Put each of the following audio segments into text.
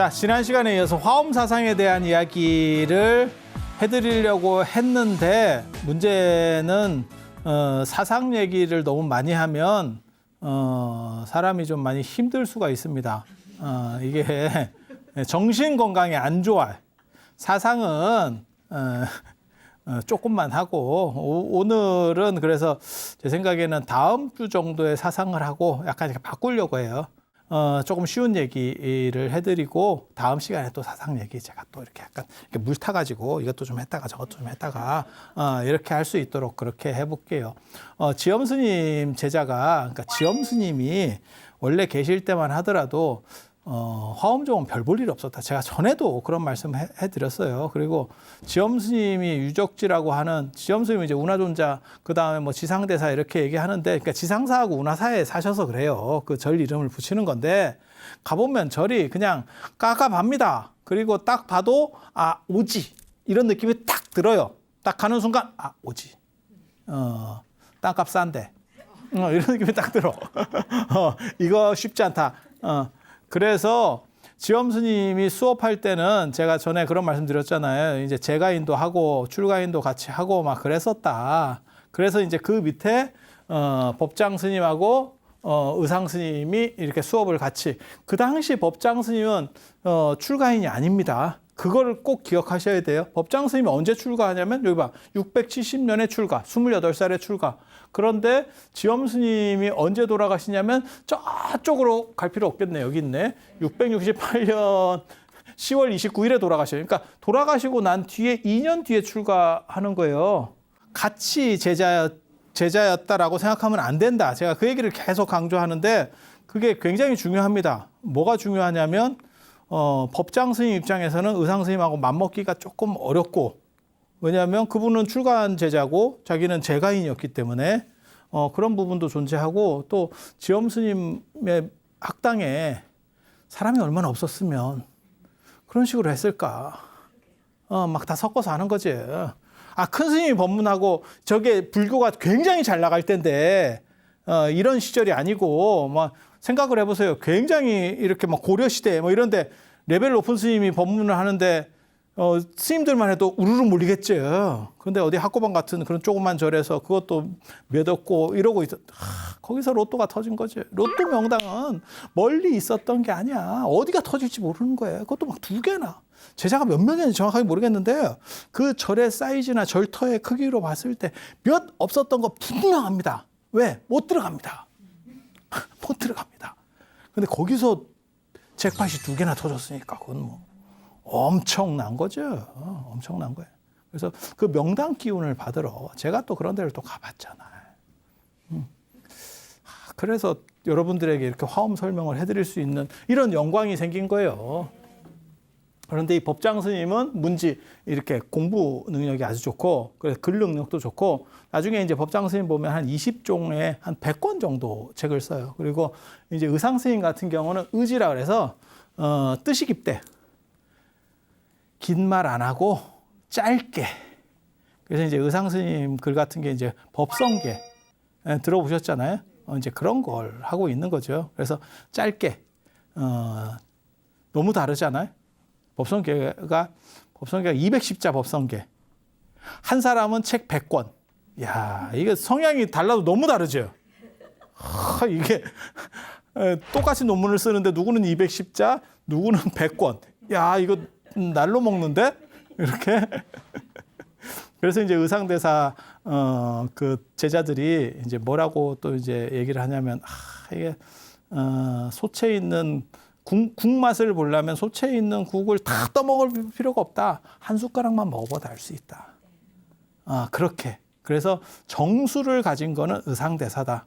자, 지난 시간에 이어서 화엄 사상에 대한 이야기를 해드리려고 했는데 문제는 사상 얘기를 너무 많이 하면 사람이 좀 많이 힘들 수가 있습니다. 이게 정신 건강에 안 좋아요. 사상은 조금만 하고 오늘은 그래서 제 생각에는 다음 주 정도의 사상을 하고 약간 이렇게 바꾸려고 해요. 조금 쉬운 얘기를 해드리고 다음 시간에 또 사상 얘기 제가 또 이렇게 약간 이렇게 물 타가지고 이것도 좀 했다가 저것도 좀 했다가 이렇게 할 수 있도록 그렇게 해볼게요. 지엄 스님 제자가 그러니까 지엄 스님이 원래 계실 때만 하더라도 화엄종은 별 볼 일 없었다. 제가 전에도 그런 말씀 해드렸어요. 그리고 지엄 스님이 유적지라고 하는 지엄 스님이 이제 운하존자 그 다음에 뭐 지상대사 이렇게 얘기하는데 그러니까 지상사하고 운하사에 사셔서 그래요. 그 절 이름을 붙이는 건데 가보면 절이 그냥 깝깝합니다. 그리고 딱 봐도 오지 이런 느낌이 딱 들어요. 딱 가는 순간 오지. 땅값 싼데 이런 느낌이 딱 들어. 이거 쉽지 않다. 그래서 지엄 스님이 수업할 때는 제가 전에 그런 말씀 드렸잖아요. 이제 재가인도 하고 출가인도 같이 하고 막 그랬었다. 그래서 이제 그 밑에 법장 스님하고 의상 스님이 이렇게 수업을 같이. 그 당시 법장 스님은 출가인이 아닙니다. 그걸 꼭 기억하셔야 돼요. 법장 스님이 언제 출가하냐면 여기 봐. 670년에 출가, 28살에 출가. 그런데 지엄 스님이 언제 돌아가시냐면 저쪽으로 갈 필요 없겠네. 여기 있네. 668년 10월 29일에 돌아가셔요. 그러니까 돌아가시고 난 뒤에 2년 뒤에 출가하는 거예요. 같이 제자였다라고 생각하면 안 된다. 제가 그 얘기를 계속 강조하는데 그게 굉장히 중요합니다. 뭐가 중요하냐면 법장 스님 입장에서는 의상 스님하고 맞먹기가 조금 어렵고 왜냐하면 그분은 출가한 제자고 자기는 재가인이었기 때문에 그런 부분도 존재하고 또 지엄 스님의 학당에 사람이 얼마나 없었으면 그런 식으로 했을까. 막 다 섞어서 하는 거지. 큰 스님이 법문하고 저게 불교가 굉장히 잘 나갈 때인데 이런 시절이 아니고 막 생각을 해보세요. 굉장히 이렇게 막 고려시대 뭐 이런데 레벨 높은 스님이 법문을 하는데 스님들만 해도 우르르 몰리겠죠. 그런데 어디 학고방 같은 그런 조그만 절에서 그것도 몇 없고 이러고 거기서 로또가 터진 거지. 로또 명당은 멀리 있었던 게 아니야. 어디가 터질지 모르는 거예요. 그것도 막 2개나. 제자가 몇 명인지 정확하게 모르겠는데 그 절의 사이즈나 절터의 크기로 봤을 때 몇 없었던 거 분명합니다. 왜? 못 들어갑니다. 못 들어갑니다. 근데 거기서 잭팟이 2개나 터졌으니까 그건 뭐 엄청난 거죠. 엄청난 거예요. 그래서 그 명당 기운을 받으러 제가 또 그런 데를 또 가봤잖아요. 그래서 여러분들에게 이렇게 화엄 설명을 해드릴 수 있는 이런 영광이 생긴 거예요. 그런데 이 법장 스님은 문지 이렇게 공부 능력이 아주 좋고 그래서 글 능력도 좋고 나중에 이제 법장 스님 보면 한 20종에 한 100권 정도 책을 써요. 그리고 이제 의상 스님 같은 경우는 의지라 그래서 뜻이 깊대. 긴 말 안 하고 짧게. 그래서 이제 의상 스님 글 같은 게 이제 법성계 들어보셨잖아요. 이제 그런 걸 하고 있는 거죠. 그래서 짧게 너무 다르잖아요. 법성계가 210자 법성계. 한 사람은 책 100권. 야, 이게 성향이 달라도 너무 다르죠. 이게 똑같이 논문을 쓰는데 누구는 210자, 누구는 100권. 야, 이거 날로 먹는데? 이렇게. 그래서 이제 의상대사, 그 제자들이 이제 뭐라고 또 이제 얘기를 하냐면, 이게, 소채에 있는 국 맛을 보려면 소채에 있는 국을 다 떠먹을 필요가 없다. 한 숟가락만 먹어봐도 알 수 있다. 그렇게. 그래서 정수를 가진 거는 의상대사다.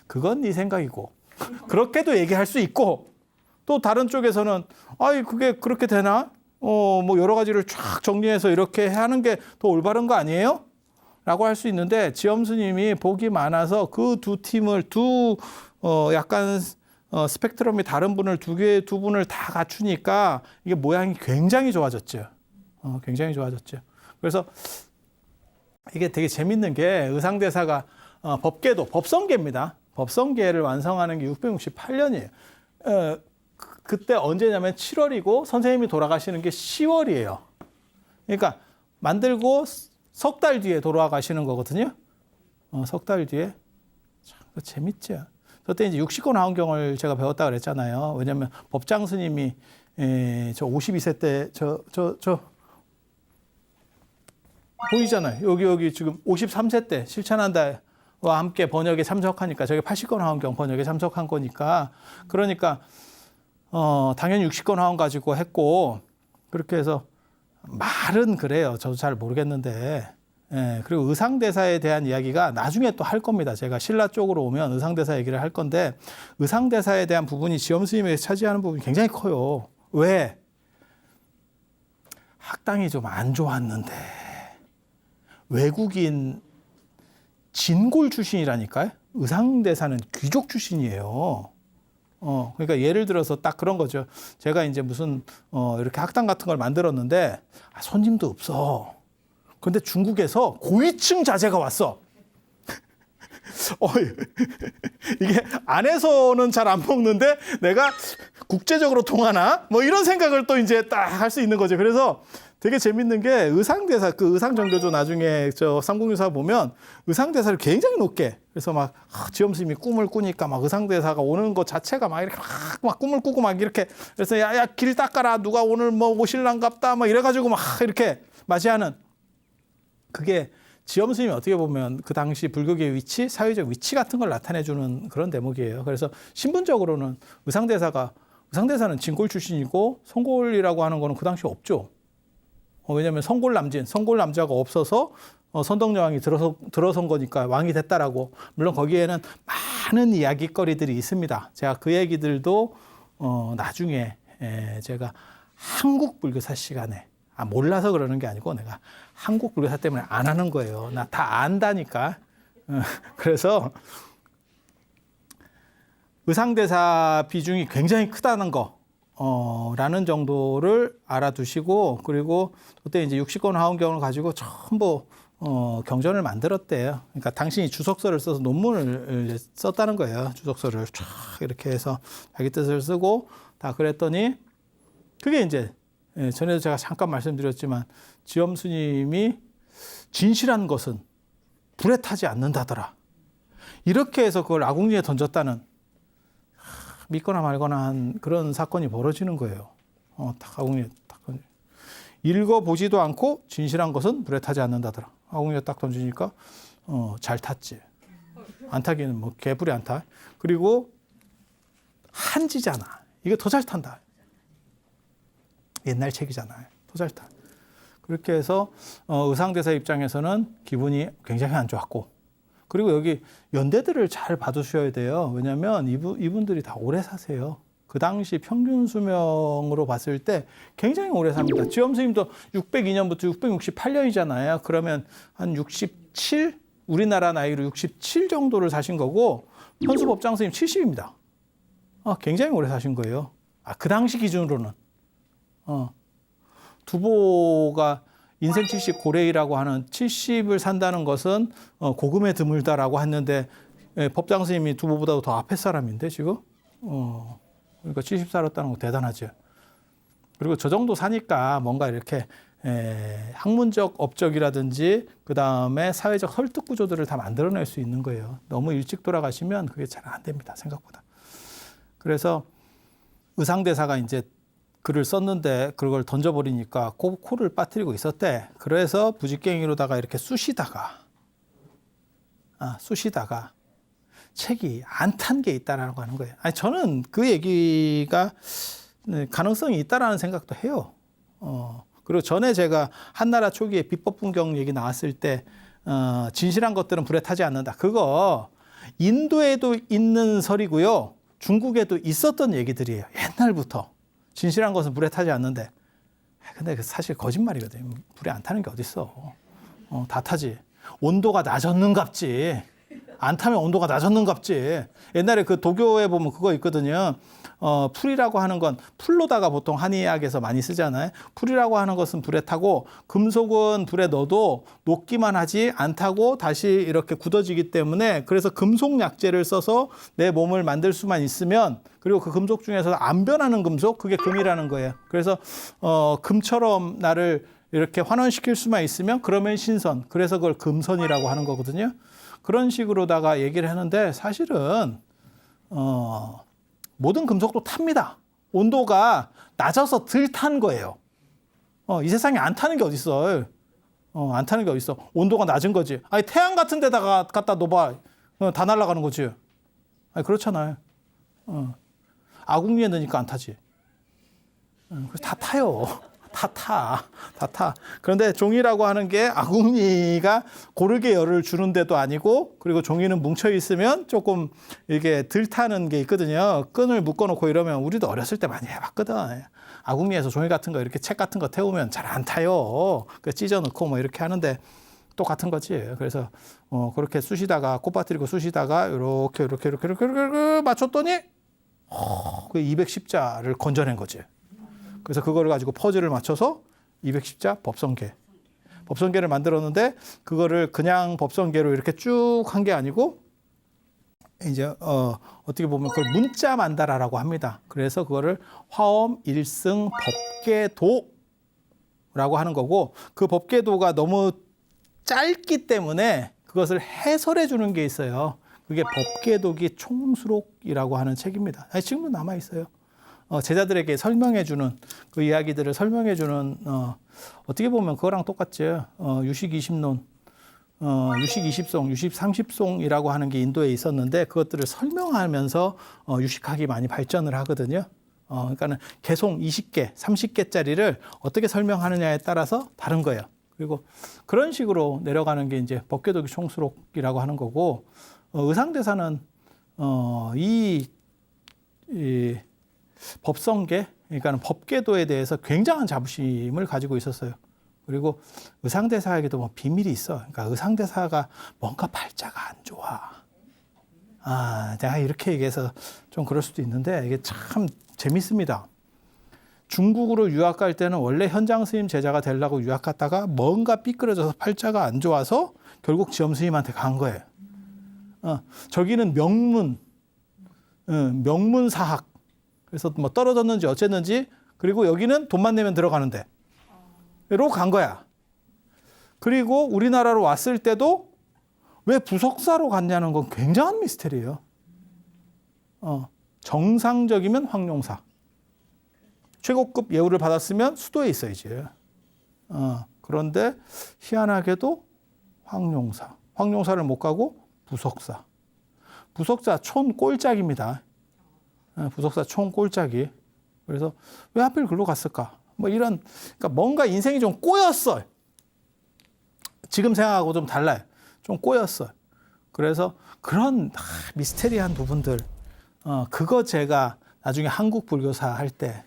그건 네 생각이고. 그렇게도 얘기할 수 있고, 또 다른 쪽에서는 그게 그렇게 되나? 뭐 여러 가지를 쫙 정리해서 이렇게 하는 게 더 올바른 거 아니에요? 라고 할 수 있는데 지엄 스님이 복이 많아서 그 두 팀을 약간 스펙트럼이 다른 분을 두 분을 다 갖추니까 이게 모양이 굉장히 좋아졌죠. 굉장히 좋아졌죠. 그래서 이게 되게 재밌는 게 의상대사가 법계도 법성계입니다. 법성계를 완성하는 게 668년이에요. 그때 언제냐면 7월이고 선생님이 돌아가시는 게 10월이에요. 그러니까 만들고 석 달 뒤에 돌아가시는 거거든요. 석 달 뒤에. 참, 재밌죠. 그때 이제 60권 하원경을 제가 배웠다 그랬잖아요. 왜냐하면 법장 스님이 저 52세 때 보이잖아요. 여기 지금 53세 때 실천한다와 함께 번역에 참석하니까 저게 80권 하원경 번역에 참석한 거니까 그러니까 당연히 60권 하원 가지고 했고 그렇게 해서 말은 그래요. 저도 잘 모르겠는데 그리고 의상대사에 대한 이야기가 나중에 또 할 겁니다. 제가 신라 쪽으로 오면 의상대사 얘기를 할 건데 의상대사에 대한 부분이 지엄 스님에게 차지하는 부분이 굉장히 커요. 왜? 학당이 좀 안 좋았는데 외국인 진골 출신이라니까요. 의상대사는 귀족 출신이에요. 그러니까 예를 들어서 딱 그런 거죠. 제가 이제 무슨 이렇게 학당 같은 걸 만들었는데 손님도 없어. 그런데 중국에서 고위층 자제가 왔어. 이게 안에서는 잘 안 먹는데 내가 국제적으로 통하나? 뭐 이런 생각을 또 이제 딱 할 수 있는 거죠. 그래서 되게 재밌는 게 의상대사, 그 의상정교조 나중에 저 삼국유사 보면 의상대사를 굉장히 높게. 그래서 막 지엄 스님이 꿈을 꾸니까 막 의상대사가 오는 것 자체가 막 이렇게 막 꿈을 꾸고 막 이렇게. 그래서 야, 길 닦아라. 누가 오늘 뭐 오실랑갑다. 막 이래가지고 막 이렇게 맞이하는. 그게 지엄 스님이 어떻게 보면 그 당시 불교계의 위치, 사회적 위치 같은 걸 나타내주는 그런 대목이에요. 그래서 신분적으로는 의상대사는 진골 출신이고 성골이라고 하는 거는 그 당시 없죠. 왜냐하면 성골남자가 없어서 선덕여왕이 들어선 거니까 왕이 됐다라고. 물론 거기에는 많은 이야기거리들이 있습니다. 제가 그 얘기들도 나중에 제가 한국 불교사 시간에 몰라서 그러는 게 아니고 내가 한국 불교사 때문에 안 하는 거예요. 나 다 안다니까. 그래서 의상대사 비중이 굉장히 크다는 거. 라는 정도를 알아두시고 그리고 그때 이제 60권 하원경을 가지고 전부 경전을 만들었대요. 그러니까 당신이 주석서를 써서 논문을 썼다는 거예요. 주석서를 쫙 이렇게 해서 자기 뜻을 쓰고 다 그랬더니 그게 이제 전에도 제가 잠깐 말씀드렸지만 지엄 스님이 진실한 것은 불에 타지 않는다더라. 이렇게 해서 그걸 아궁리에 던졌다는 믿거나 말거나 한 그런 사건이 벌어지는 거예요. 딱 아궁이에 딱 던져. 읽어보지도 않고 진실한 것은 불에 타지 않는다더라. 아궁이에 딱 던지니까 잘 탔지. 안 타기는 뭐 개불이 안 타. 그리고 한지잖아. 이거 더 잘 탄다. 옛날 책이잖아요. 더 잘 타. 그렇게 해서 의상대사 입장에서는 기분이 굉장히 안 좋았고 그리고 여기 연대들을 잘 봐두셔야 돼요. 왜냐하면 이분들이 다 오래 사세요. 그 당시 평균 수명으로 봤을 때 굉장히 오래 삽니다. 지엄 스님도 602년부터 668년이잖아요. 그러면 한 67? 우리나라 나이로 67 정도를 사신 거고 현수법장 스님 70입니다. 굉장히 오래 사신 거예요. 그 당시 기준으로는. 두보가 인생 70 고래이라고 하는 70을 산다는 것은 고금에 드물다라고 했는데 법장 스님이 두보보다도 더 앞에 사람인데 지금 그러니까 70 살았다는 거 대단하죠. 그리고 저 정도 사니까 뭔가 이렇게 학문적 업적이라든지 그 다음에 사회적 설득 구조들을 다 만들어낼 수 있는 거예요. 너무 일찍 돌아가시면 그게 잘 안 됩니다. 생각보다. 그래서 의상대사가 이제 글을 썼는데 그걸 던져버리니까 코를 빠뜨리고 있었대. 그래서 부직갱이로다가 이렇게 쑤시다가 책이 안 탄 게 있다라고 하는 거예요. 저는 그 얘기가 가능성이 있다라는 생각도 해요. 그리고 전에 제가 한나라 초기에 비법분경 얘기 나왔을 때 진실한 것들은 불에 타지 않는다. 그거 인도에도 있는 설이고요. 중국에도 있었던 얘기들이에요. 옛날부터. 진실한 것은 불에 타지 않는데. 근데 사실 거짓말이거든요. 불에 안 타는 게 어딨어. 다 타지. 온도가 낮았는갑지. 안 타면 온도가 낮았는갑지. 옛날에 그 도교에 보면 그거 있거든요. 풀이라고 하는 건 풀로다가 보통 한의학에서 많이 쓰잖아요. 풀이라고 하는 것은 불에 타고 금속은 불에 넣어도 녹기만 하지 않다고 다시 이렇게 굳어지기 때문에 그래서 금속 약재를 써서 내 몸을 만들 수만 있으면 그리고 그 금속 중에서 안 변하는 금속 그게 금이라는 거예요. 그래서 금처럼 나를 이렇게 환원시킬 수만 있으면 그러면 신선. 그래서 그걸 금선이라고 하는 거거든요. 그런 식으로다가 얘기를 하는데 사실은 모든 금속도 탑니다. 온도가 낮아서 덜 탄 거예요. 이 세상에 안 타는 게 어딨어. 안 타는 게 어딨어. 온도가 낮은 거지. 아니 태양 같은 데다가 갖다 놓아봐. 다 날아가는 거지. 아니 그렇잖아요. 아궁이에 넣으니까 안 타지. 그래서 다 타요. 다 타. 그런데 종이라고 하는 게 아궁이가 고르게 열을 주는 데도 아니고 그리고 종이는 뭉쳐 있으면 조금 이게 덜 타는 게 있거든요. 끈을 묶어놓고 이러면 우리도 어렸을 때 많이 해봤거든. 아궁이에서 종이 같은 거 이렇게 책 같은 거 태우면 잘 안 타요. 찢어 넣고 뭐 이렇게 하는데 똑같은 거지. 그래서 그렇게 쑤시다가 꽃밭들이고 쑤시다가 이렇게 맞췄더니 그 210자를 건져낸 거지. 그래서 그거를 가지고 퍼즐을 맞춰서 210자 법성계를 만들었는데 그거를 그냥 법성계로 이렇게 쭉 한 게 아니고 이제 어떻게 보면 그걸 문자 만다라라고 합니다. 그래서 그거를 화엄 일승 법계도라고 하는 거고 그 법계도가 너무 짧기 때문에 그것을 해설해 주는 게 있어요. 그게 법계도기 총수록이라고 하는 책입니다. 지금도 남아 있어요. 제자들에게 설명해주는 그 이야기들을 설명해주는 어떻게 보면 그거랑 똑같죠. 유식 20논, 유식 20송, 유식 30송이라고 하는 게 인도에 있었는데 그것들을 설명하면서 유식학이 많이 발전을 하거든요. 그러니까는 개송 20개, 30개짜리를 어떻게 설명하느냐에 따라서 다른 거예요. 그리고 그런 식으로 내려가는 게 이제 법계도기 총수록이라고 하는 거고 의상대사는 이 법성계, 그러니까 법계도에 대해서 굉장한 자부심을 가지고 있었어요. 그리고 의상대사에게도 뭐 비밀이 있어. 그러니까 의상대사가 뭔가 팔자가 안 좋아. 내가 이렇게 얘기해서 좀 그럴 수도 있는데 이게 참 재밌습니다. 중국으로 유학 갈 때는 원래 현장 스님 제자가 되려고 유학 갔다가 뭔가 삐뚤어져서 팔자가 안 좋아서 결국 지엄 스님한테 간 거예요. 저기는 명문사학. 그래서 뭐 떨어졌는지 어쨌는지 그리고 여기는 돈만 내면 들어가는데 로 간 거야. 그리고 우리나라로 왔을 때도 왜 부석사로 갔냐는 건 굉장한 미스터리예요. 정상적이면 황룡사. 최고급 예우를 받았으면 수도에 있어야지. 그런데 희한하게도 황룡사. 황룡사를 못 가고 부석사. 부석사 촌 꼴짝입니다. 부석사 총 꼴짝이. 그래서 왜 하필 글로 갔을까? 뭐 이런, 그러니까 뭔가 인생이 좀 꼬였어. 지금 생각하고 좀 달라요. 좀 꼬였어. 그래서 그런 미스테리한 부분들, 그거 제가 나중에 한국 불교사 할 때,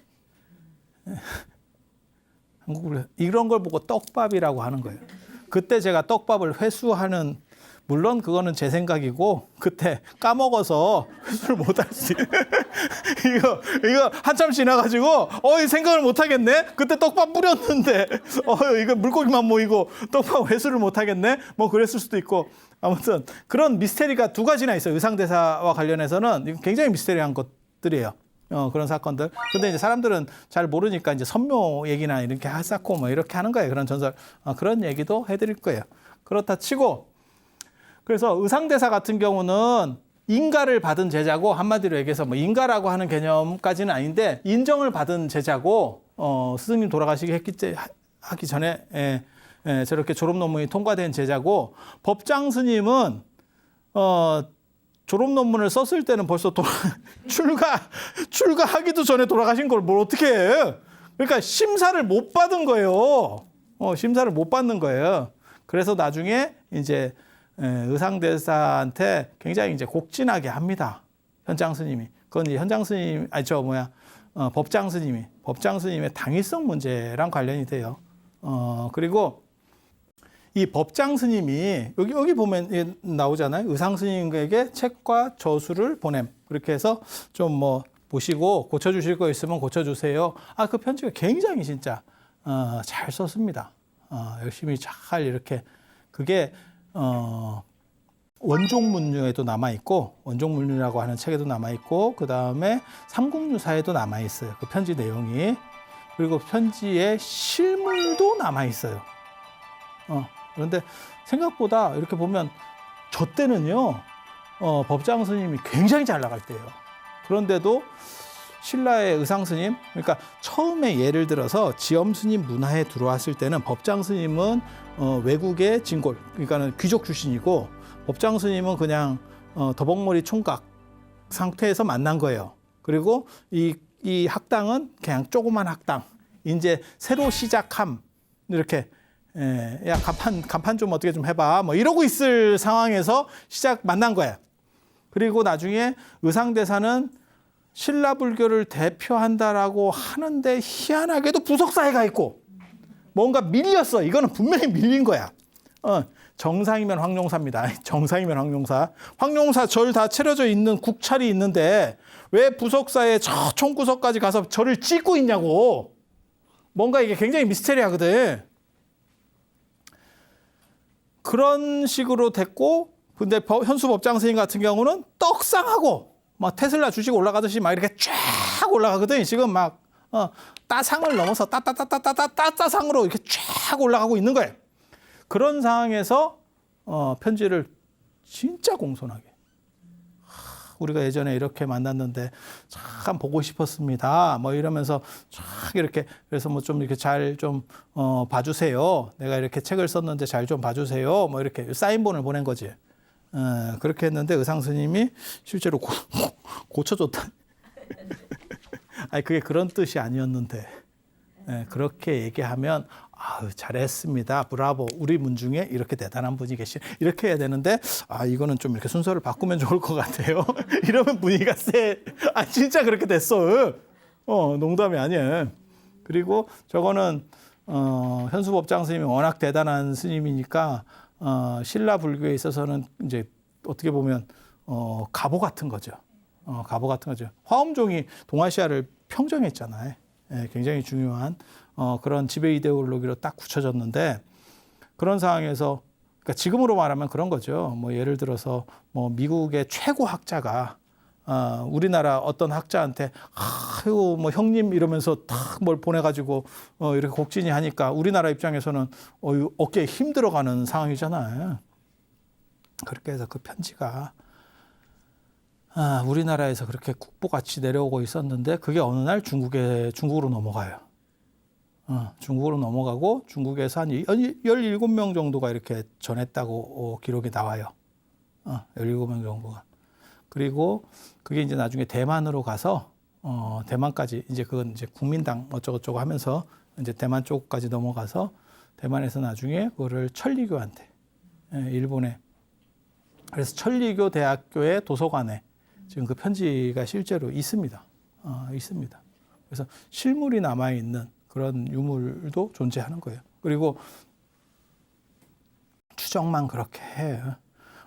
한국 불교 이런 걸 보고 떡밥이라고 하는 거예요. 그때 제가 떡밥을 회수하는 물론 그거는 제 생각이고 그때 까먹어서 회수를 못할 수 이거 한참 지나가지고 이 생각을 못 하겠네. 그때 떡밥 뿌렸는데 이거 물고기만 모이고 떡밥 회수를 못 하겠네. 뭐 그랬을 수도 있고 아무튼 그런 미스테리가 두 가지나 있어요. 의상대사와 관련해서는 굉장히 미스테리한 것들이에요. 그런 사건들. 근데 이제 사람들은 잘 모르니까 이제 선묘 얘기나 이렇게 쌓고 뭐 이렇게 하는 거예요. 그런 전설 그런 얘기도 해드릴 거예요. 그렇다 치고. 그래서 의상대사 같은 경우는 인가를 받은 제자고 한마디로 얘기해서 뭐 인가라고 하는 개념까지는 아닌데 인정을 받은 제자고 스승님 돌아가시기 하기 전에 저렇게 졸업 논문이 통과된 제자고 법장 스님은 졸업 논문을 썼을 때는 벌써 출가하기도 전에 돌아가신 걸 뭘 어떻게 해? 그러니까 심사를 못 받은 거예요. 심사를 못 받는 거예요. 그래서 나중에 이제 의상대사한테 굉장히 이제 곡진하게 합니다. 현장 스님이. 그건 이제 현장 스님, 법장 스님의 당위성 문제랑 관련이 돼요. 그리고 이 법장 스님이 여기 보면 나오잖아요. 의상 스님에게 책과 저수를 보냄. 그렇게 해서 좀 뭐 보시고 고쳐주실 거 있으면 고쳐주세요. 그 편지가 굉장히 진짜 잘 썼습니다. 열심히 잘 이렇게 그게 원종문류에도 남아 있고 원종문류라고 하는 책에도 남아 있고 그 다음에 삼국유사에도 남아 있어요. 그 편지 내용이. 그리고 편지에 실물도 남아 있어요. 그런데 생각보다 이렇게 보면 저 때는요 법장 스님이 굉장히 잘 나갈 때예요. 그런데도 신라의 의상 스님, 그러니까 처음에 예를 들어서 지엄 스님 문화에 들어왔을 때는 법장 스님은 외국의 진골, 그러니까는 귀족 출신이고 법장 스님은 그냥 더벅머리 총각 상태에서 만난 거예요. 그리고 이 학당은 그냥 조그만 학당, 이제 새로 시작함 이렇게 야 간판 좀 어떻게 좀 해봐 뭐 이러고 있을 상황에서 만난 거예요. 그리고 나중에 의상대사는 신라불교를 대표한다라고 하는데 희한하게도 부석사에 있고 뭔가 밀렸어. 이거는 분명히 밀린 거야. 정상이면 황룡사입니다. 정상이면 황룡사. 황룡사 절 다 차려져 있는 국찰이 있는데 왜 부석사에 저 총구석까지 가서 절을 찍고 있냐고. 뭔가 이게 굉장히 미스테리하거든. 그런 식으로 됐고 근데 현수 법장 스님 같은 경우는 떡상하고 막 테슬라 주식 올라가듯이 막 이렇게 쫙 올라가거든. 지금 막 따상을 넘어서 따따상으로 이렇게 쫙 올라가고 있는 거예요. 그런 상황에서 편지를 진짜 공손하게 우리가 예전에 이렇게 만났는데 참 보고 싶었습니다. 뭐 이러면서 쫙 이렇게 그래서 뭐 좀 이렇게 잘 좀 봐주세요. 내가 이렇게 책을 썼는데 잘 좀 봐주세요. 뭐 이렇게 사인본을 보낸 거지. 그렇게 했는데 의상 스님이 실제로 고쳐줬다. 아니 그게 그런 뜻이 아니었는데 그렇게 얘기하면 잘했습니다. 브라보. 우리 문 중에 이렇게 대단한 분이 이렇게 해야 되는데 이거는 좀 이렇게 순서를 바꾸면 좋을 것 같아요. 이러면 분위기가 세. 진짜 그렇게 됐어. 농담이 아니에요. 그리고 저거는 현수 법장 스님이 워낙 대단한 스님이니까 신라 불교에 있어서는 이제 어떻게 보면 가보 같은 거죠. 가보 같은 거죠. 화엄종이 동아시아를 평정했잖아요. 굉장히 중요한 그런 지배 이데올로기로 딱 굳혀졌는데 그런 상황에서 그러니까 지금으로 말하면 그런 거죠. 뭐 예를 들어서 뭐 미국의 최고 학자가 우리나라 어떤 학자한테 아유 뭐 형님 이러면서 딱 뭘 보내가지고 이렇게 곡진이 하니까 우리나라 입장에서는 어깨에 힘 들어가는 상황이잖아요. 그렇게 해서 그 편지가 우리나라에서 그렇게 국보같이 내려오고 있었는데 그게 어느 날 중국으로 넘어가요. 중국으로 넘어가고 중국에서 한 17명 정도가 이렇게 전했다고 기록이 나와요. 17명 정도가. 그리고 그게 이제 나중에 대만으로 가서 대만까지 이제 그건 이제 국민당 어쩌고저쩌고 하면서 이제 대만 쪽까지 넘어가서 대만에서 나중에 그거를 천리교한테 일본에 그래서 천리교 대학교의 도서관에 지금 그 편지가 실제로 있습니다. 있습니다. 그래서 실물이 남아 있는 그런 유물도 존재하는 거예요. 그리고 추정만 그렇게 해요.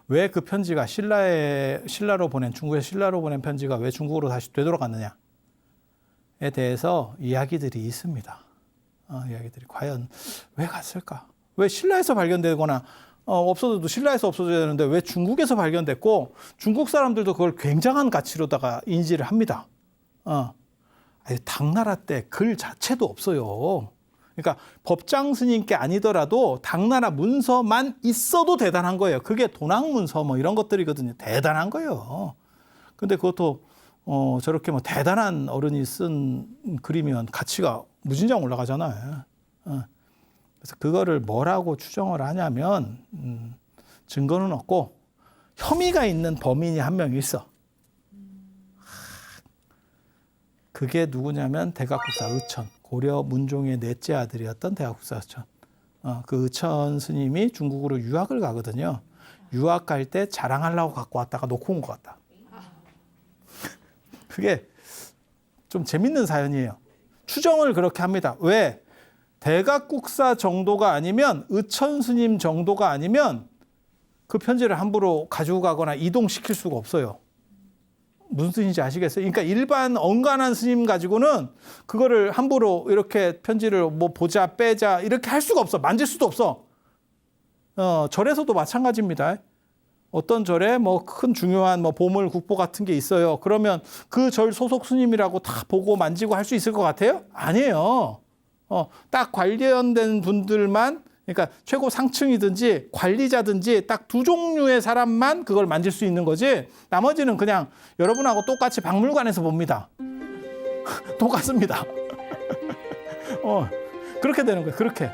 왜 그 편지가 신라로 보낸 중국의 신라로 보낸 편지가 왜 중국으로 다시 되돌아갔느냐에 대해서 이야기들이 있습니다. 이야기들이 과연 왜 갔을까? 왜 신라에서 발견되거나 없어져도 신라에서 없어져야 되는데 왜 중국에서 발견됐고 중국 사람들도 그걸 굉장한 가치로다가 인지를 합니다. 당나라 때 글 자체도 없어요. 그러니까 법장 스님께 아니더라도 당나라 문서만 있어도 대단한 거예요. 그게 도낭 문서 뭐 이런 것들이거든요. 대단한 거예요. 근데 그것도 저렇게 뭐 대단한 어른이 쓴 글이면 가치가 무진장 올라가잖아요. 그래서 그거를 뭐라고 추정을 하냐면 증거는 없고 혐의가 있는 범인이 한 명 있어. 그게 누구냐면 대각국사 의천, 고려 문종의 넷째 아들이었던 대각국사 의천. 그 의천 스님이 중국으로 유학을 가거든요. 유학 갈 때 자랑하려고 갖고 왔다가 놓고 온 것 같다. 그게 좀 재밌는 사연이에요. 추정을 그렇게 합니다. 왜? 대각국사 정도가 아니면 의천 스님 정도가 아니면 그 편지를 함부로 가지고 가거나 이동시킬 수가 없어요. 무슨 뜻인지 아시겠어요? 그러니까 일반 언간한 스님 가지고는 그거를 함부로 이렇게 편지를 뭐 보자 빼자 이렇게 할 수가 없어. 만질 수도 없어. 절에서도 마찬가지입니다. 어떤 절에 뭐 큰 중요한 뭐 보물 국보 같은 게 있어요. 그러면 그 절 소속 스님이라고 다 보고 만지고 할 수 있을 것 같아요? 아니에요. 딱 관련된 분들만, 그러니까 최고 상층이든지 관리자든지 딱 두 종류의 사람만 그걸 만질 수 있는 거지, 나머지는 그냥 여러분하고 똑같이 박물관에서 봅니다. 똑같습니다. 그렇게 되는 거예요. 그렇게.